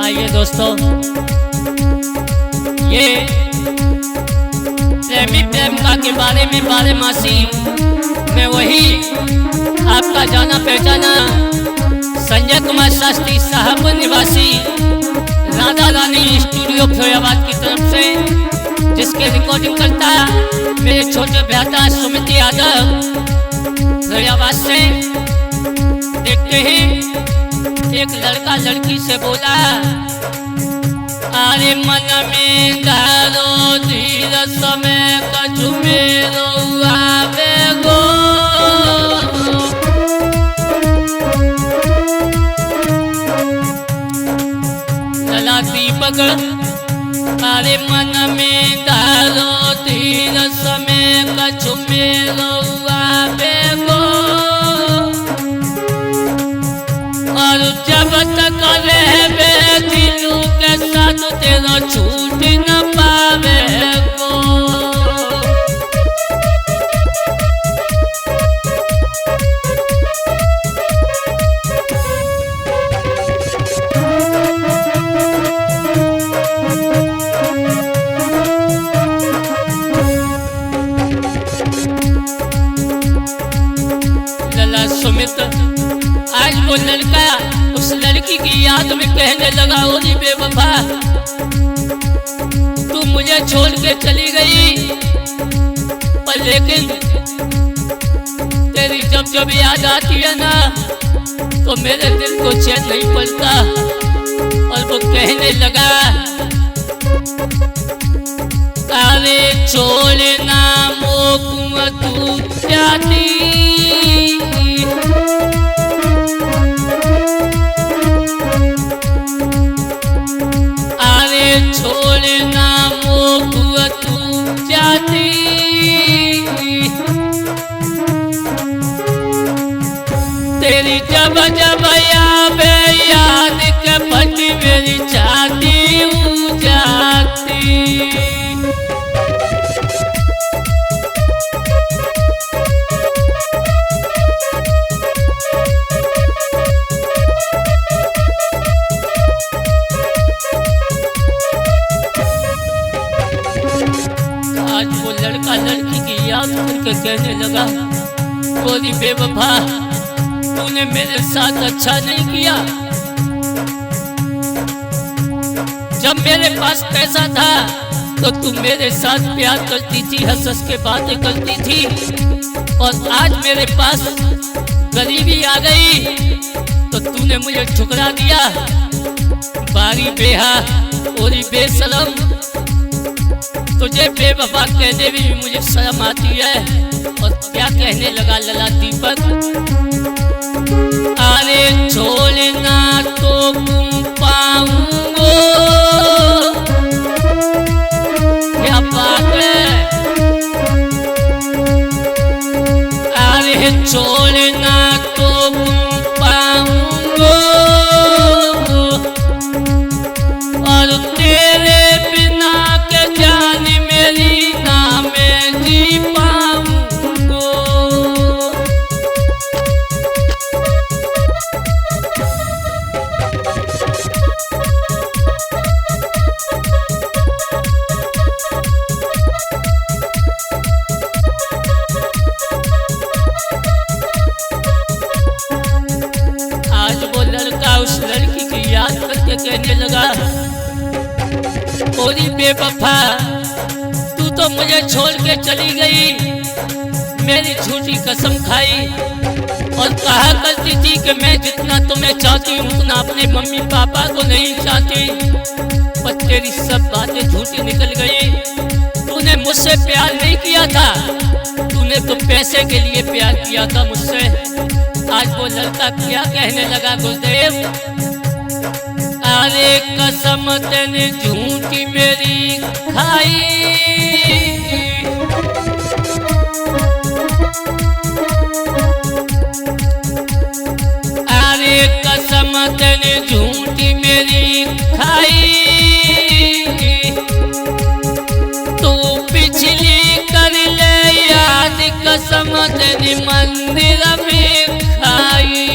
आइए दोस्तों, ये प्रेमी प्रेमिका के बारे में बारेमासी में वही आपका जाना पहचाना संजय कुमार शास्त्री साहब निवासी राधा रानी स्टूडियो फैजाबाद की तरफ से, जिसके रिकॉर्डिंग करता मेरे छोटे भ्राता सुमित यादव फैजाबाद से। देखते ही एक लड़का लड़की से बोला, अरे मन में धारो धीर समय कछु मेरो आवे गो, लला दीपक। अरे मन में धारो धीर समय कछु मेरो आवे गो, और जब तक रहबे दिलू के साथ तेरा छूट न पावे को। लला सुमित आज वो लड़का उस लड़की की याद में कहने लगा, ओरी बेवफा तू मुझे छोड़ के चली गई, पर लेकिन तेरी जब जब याद आती है ना तो मेरे दिल को चैन नहीं पड़ता। और वो कहने लगा, अरे छोड़ना मोकुम तू जाती, छोड़ना मोकुआ तू जाती, तेरी जब जब आवे याद के फटी मेरी छाती हो जाती। आज वो लड़का लड़की की याद करके कहने लगा, बोली बेवफा तूने मेरे साथ अच्छा नहीं किया, जब मेरे पास पैसा था तो तू मेरे साथ प्यार करती थी, हंस हंस के बातें करती थी, और आज मेरे पास गरीबी आ गई तो तूने मुझे ठुकरा दिया। बारी बेहा और बेशरम, तुझे बेवफा कहने भी मुझे शर्म आती है। और क्या कहने लगा लला दीपक, अरे छोड़ना तो तुम पाऊंगो, क्या बात है, अरे छोड़ना तो तुम पाऊंगो, और तेरे बिना के जान मेरी ना मैं जी पाऊंगो। आज वो लड़का उस लड़की की याद करके कहने लगा, ओरी बेवफा तू तो मुझे छोड़ के चली गई, मेरी झूठी कसम खाई, और कहा करती थी कि मैं जितना तुम्हें चाहती हूँ उतना अपने मम्मी पापा को नहीं चाहती, पर तेरी सब बातें झूठी निकल गई। तूने मुझसे प्यार नहीं किया था, तूने तो पैसे के लिए प्यार किया था मुझसे। आज वो लड़का क्या कहने लगा, गुरुदेव अरे कसम तेने झूठी मेरी खाई, अरे कसम तेने झूठी मेरी खाई, तू पिछली कर ले याद कसम तेरी मंदिर में खाई।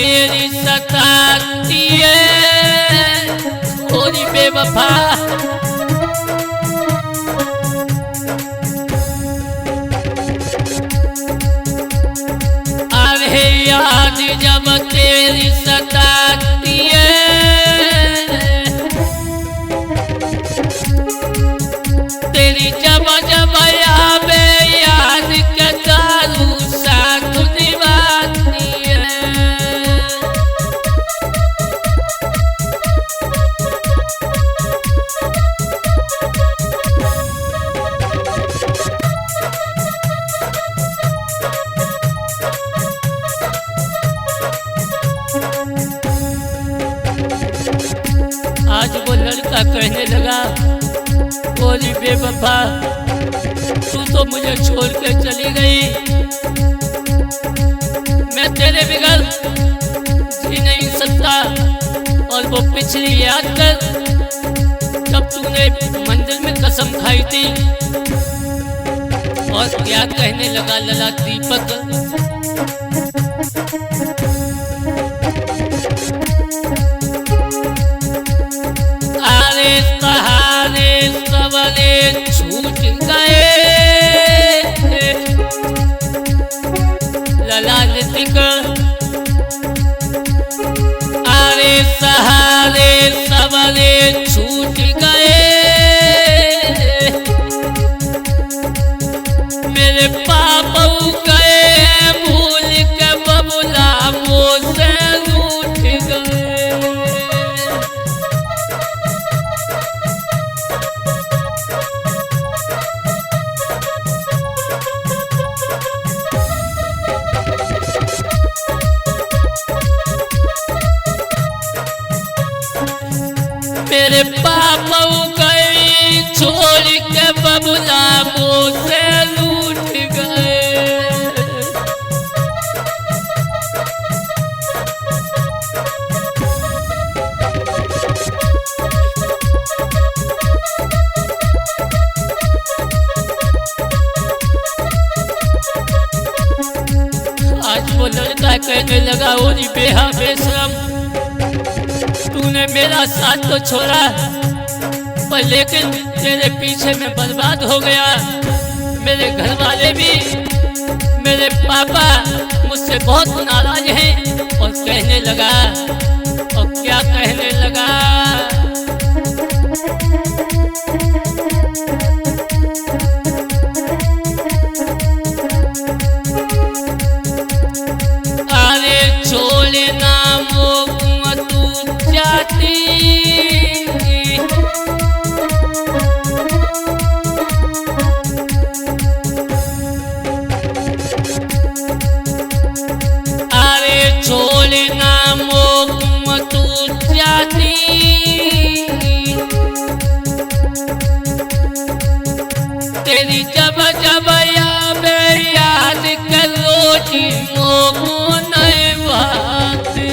तेरी सताती है थोड़ी बेवफा। अरे याद जब तेरी सताती है तेरी जब जब आवे याद के दारू साथ निभाती है। आज वो लड़का कहने लगा ओरी बेवफा तू तो मुझे छोड़ के चली गई, मैं तेरे बगैर जी नहीं सकता। और वो पिछली याद कर जब तूने मंदिर में कसम खाई थी। और क्या कहने लगा लला दीपक, सहारे सवरे छूट गए लला ऋतिक। अरे सहारे सवरे छूट गए मेरे पापा गए भूल के बबुला मुझसे रूठ गए। मेरे पापा गए छोड़ के बबुला मुझसे रूठ गए। आज वो लड़का कहने लगा ओरी बेहा बेशरम तूने मेरा साथ तो छोड़ा पर लेकिन तेरे पीछे मैं बर्बाद हो गया। मेरे घर वाले भी मेरे पापा मुझसे बहुत नाराज हैं। और कहने लगा और क्या कहने लगा, अरे छोड़ना मोह तू जाती अरे छोड़ना मोह तू जाती तेरी जब जब याद कर रोटी मोह नहीं भाती।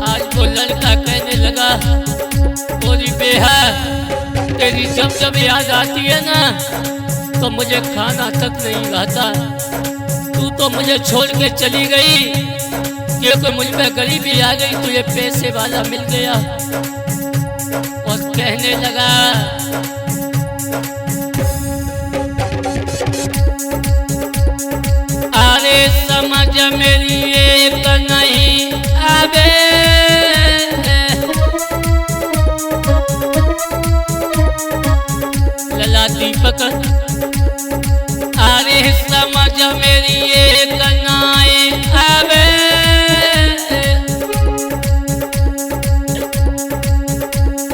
आज वो लड़का कहने लगा ओरी बेहा तेरी जब जब याद आती है ना तो मुझे खाना तक नहीं आता। तू तो मुझे छोड़ के चली गई क्योंकि मुझ पे गरीबी आ गई, तुझे पैसे वाला मिल गया। और कहने लगा अरे समझ मेरी एक नहीं आवे लला दीपक। अरे समझ मेरी एक नाई आवे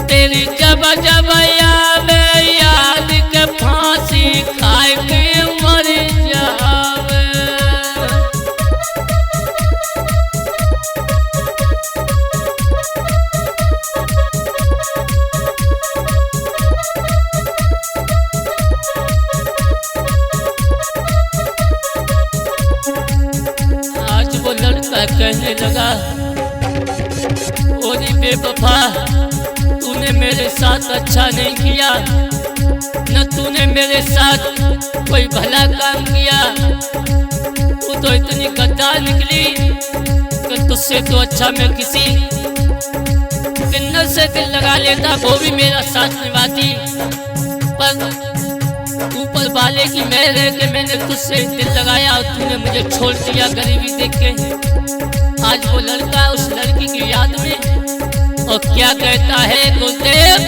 तेरी जब जब आवे याद के फांसी खाए के मर जावे। कहने लगा, ओरी बेवफा, तूने मेरे साथ अच्छा नहीं किया, न तूने मेरे साथ कोई भला काम किया। तू तो इतनी गद्दार निकली कि तुझसे तो अच्छा मैं किसी किन्नर से दिल लगा लेता, वो भी मेरा साथ निभाती। पर ऊपर वाले की मेहर है कि मैंने तुझसे दिल लगाया और तूने मुझे छोड़ दिया गरीबी देख के। आज वो लड़का उस लड़की की याद में और क्या कहता है गुरुदेव,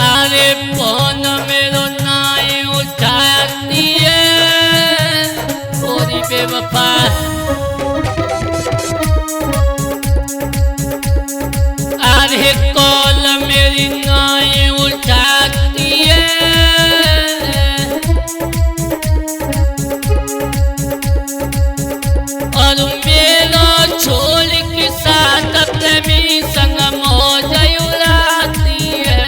अरे फोन मेरो नाई उठाती है ओरी बेवफा, अरे कॉल मेरी नाई उठाती है, और मेरा छोड़ के साथ प्रेमी संगम हो जाती है।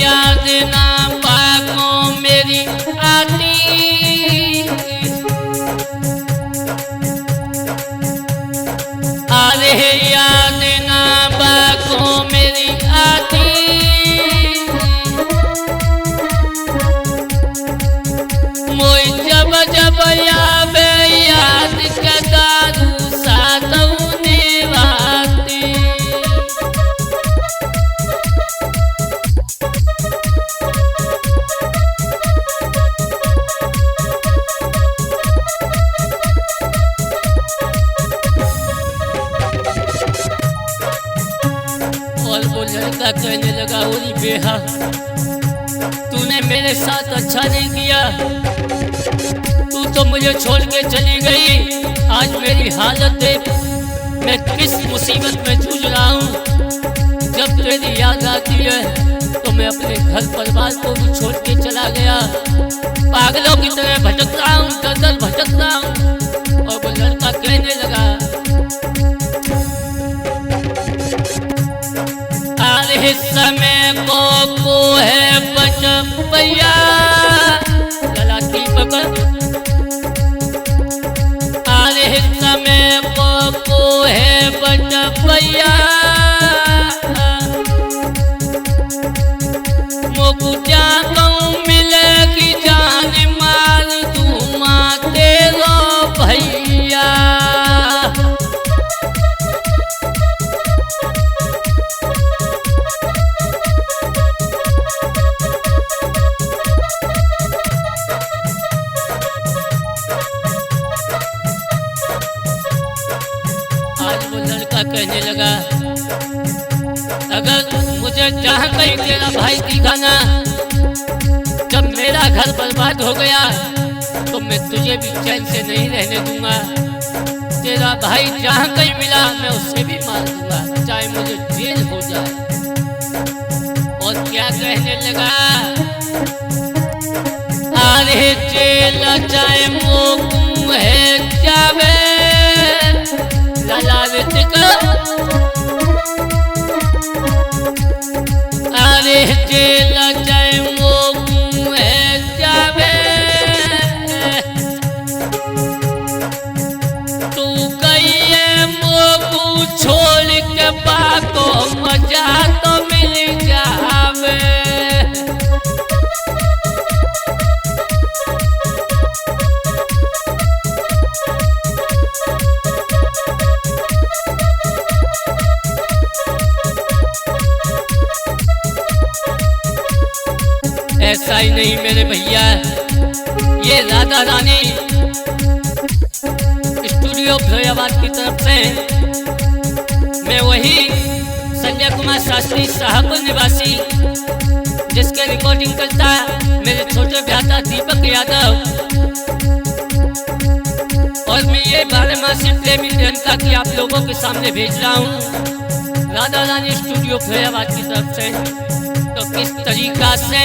याद ना बातों मेरी आती, अरे याद ना बातों मेरी आती, मोई जब जब याद का दारू सातौने वाती। और वो लड़का कहने लगा, ओरी बेहा, तूने मेरे साथ अच्छा नहीं किया, तू तो मुझे छोड़ के चली गई। आज मेरी हालत देख, मैं किस मुसीबत में जूझ रहा हूँ। जब तेरी याद आती है तो मैं अपने घर परिवार को भी छोड़ के चला गया, पागलों की तरह भटक रहा हूँ, दर दर भटक रहा हूँ। और वो लड़का कहने लगा, अरे समय को है बचपैया, ललाटी पकड़, अरे समय को है बचपैया, मोकू जाऊं मिलेगी जान मार दूमा तेरो भैया। आज वो लड़का कहने लगा, अगर मुझे जहाँ कहीं तेरा भाई दिखाना, जब मेरा घर बर्बाद हो गया तो मैं तुझे भी चैन से नहीं रहने दूंगा। तेरा भाई जहाँ कहीं मिला मैं उसे भी मार दूंगा, चाहे मुझे जेल हो जाए। और क्या कहने लगा, अरे जेल चाहे मोकू है जावे, ललाट का, अरे जेल चाहे मोकू है जावे, तू कहिए मोकू छोड़ के बाको मजा तो मिल जावे। ऐसा ही नहीं मेरे भैया, ये राधा रानी स्टूडियो फैजाबाद की तरफ से मैं वही संजय कुमार शास्त्री शाहपुर निवासी, जिसके रिकॉर्डिंग करता मेरे छोटे भ्राता दीपक यादव, और मैं ये बारहमासी प्रेमी प्रियंका की आप लोगों के सामने भेज रहा हूँ राधा रानी स्टूडियो फैजाबाद की तरफ से। तो किस तरीका से